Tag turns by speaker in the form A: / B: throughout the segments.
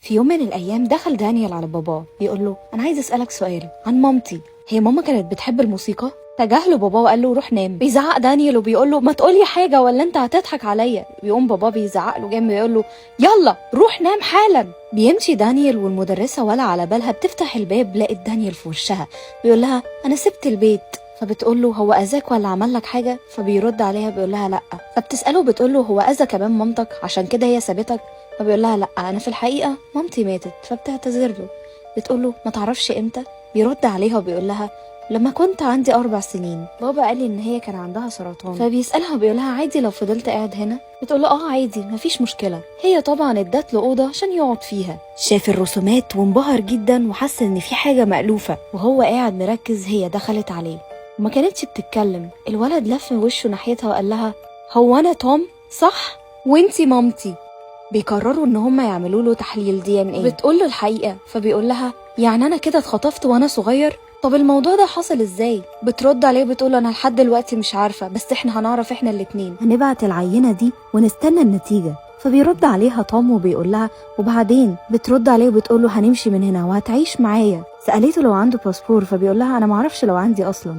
A: في يوم من الأيام دخل دانيال على باباه بيقول له أنا عايز أسألك سؤال عن مامتي. هي ماما كانت بتحب الموسيقى؟ تجاهله باباه وقال له روح نام. بيزعق دانيال وبيقول له ما تقولي حاجة ولا أنت هتضحك عليا. بيقوم باباه بيزعق له جنب بيقول له يلا روح نام حالا. بيمشي دانيال والمدرسة ولا على بالها بتفتح الباب لقت دانيال في وشها بيقول لها أنا سبت البيت. فبتقول له هو أذاك ولا عمل لك حاجة؟ فبيرد عليها بيقول لها لأ. فبتسأله بتقول له هو أذى كمان مامتك عشان كده هي سابتك؟ فبيقول لها لأ أنا في الحقيقة مامتي ماتت. فبتعتذر له بتقول له ما تعرفش إمتى؟ بيرد عليها وبيقول لها لما كنت عندي 4 سنين بابا قال لي ان هي كان عندها سرطان. فبيسألها وبيقول لها عادي لو فضلت قاعد هنا؟ بتقول له عادي مفيش مشكله. هي طبعا ادت له اوضه عشان يقعد فيها. شاف الرسومات وانبهر جدا وحس ان في حاجه مألوفه وهو قاعد مركز. هي دخلت عليه وما كانتش بتتكلم. الولد لف وشه ناحيتها وقال لها هو انا توم صح وانتي مامتي؟ بيقرروا ان هم يعملوا له تحليل DNA. بتقول له الحقيقه فبيقول لها يعني انا كده اتخطفت وانا صغير؟ طب الموضوع ده حصل ازاي؟ بترد عليه بتقول انا لحد دلوقتي مش عارفه بس احنا هنعرف احنا الاتنين. هنبعت العينه دي ونستنى النتيجه. فبيرد عليها توم وبيقول لها وبعدين؟ بترد عليه وبتقول له هنمشي من هنا وهتعيش معايا. سالته لو عنده باسبور فبيقول لها انا معرفش لو عندي اصلا.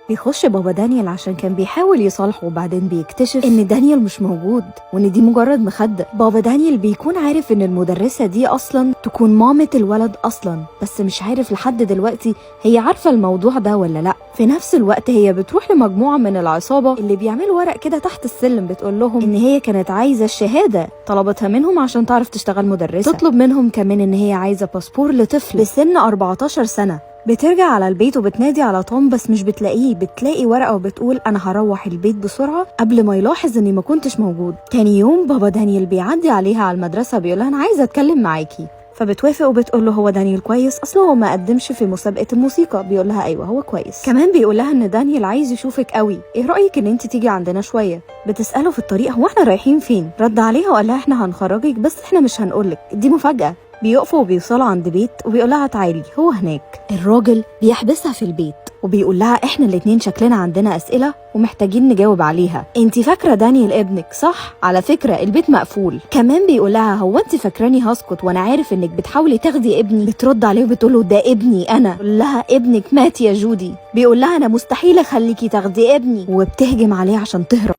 A: بيخش بابا دانيال عشان كان بيحاول يصالحه وبعدين بيكتشف ان دانيال مش موجود وان دي مجرد مخدة. بابا دانيال بيكون عارف ان المدرسة دي اصلا تكون مامة الولد اصلا بس مش عارف لحد دلوقتي هي عارفة الموضوع ده ولا لا. في نفس الوقت هي بتروح لمجموعة من العصابة اللي بيعملوا ورق كده تحت السلم بتقول لهم ان هي كانت عايزة الشهادة طلبتها منهم عشان تعرف تشتغل مدرسة. تطلب منهم كمان ان هي عايزة باسبور لطفل بسن 14 سنة. بترجع على البيت وبتنادي على توم بس مش بتلاقيه. بتلاقي ورقة وبتقول أنا هروح البيت بسرعة قبل ما يلاحظ إني ما كنتش موجود. تاني يوم بابا دانيال بيعدي عليها على المدرسة بيقولها أنا عايزة أتكلم معاكي. فبتوافق وبتقول له هو دانيال كويس؟ أصله هو ما قدمش في مسابقة الموسيقى. بيقول لها أيوة هو كويس. كمان بيقول لها إن دانيال عايز يشوفك قوي. إيه رأيك إن أنت تيجي عندنا شوية؟ بتسأله في الطريق هو إحنا رايحين فين؟ رد عليها وقال لها إحنا هنخرجك بس إحنا مش هنقولك دي مفاجأة. بيقفوا وبيوصلوا عند بيت وبيقول لها تعالي هو هناك. الراجل بيحبسها في البيت وبيقول لها احنا الاتنين شكلنا عندنا اسئله ومحتاجين نجاوب عليها. انتي فاكره دانيال ابنك صح؟ على فكره البيت مقفول. كمان بيقول لها هو انتي فاكراني هسكت وانا عارف انك بتحاولي تاخدي ابني؟ بترد عليه وبتقول له ده ابني انا. بيقول لها ابنك مات يا جودي. بيقول لها انا مستحيل اخليكي تاخدي ابني وبتهجم عليه عشان تهرب.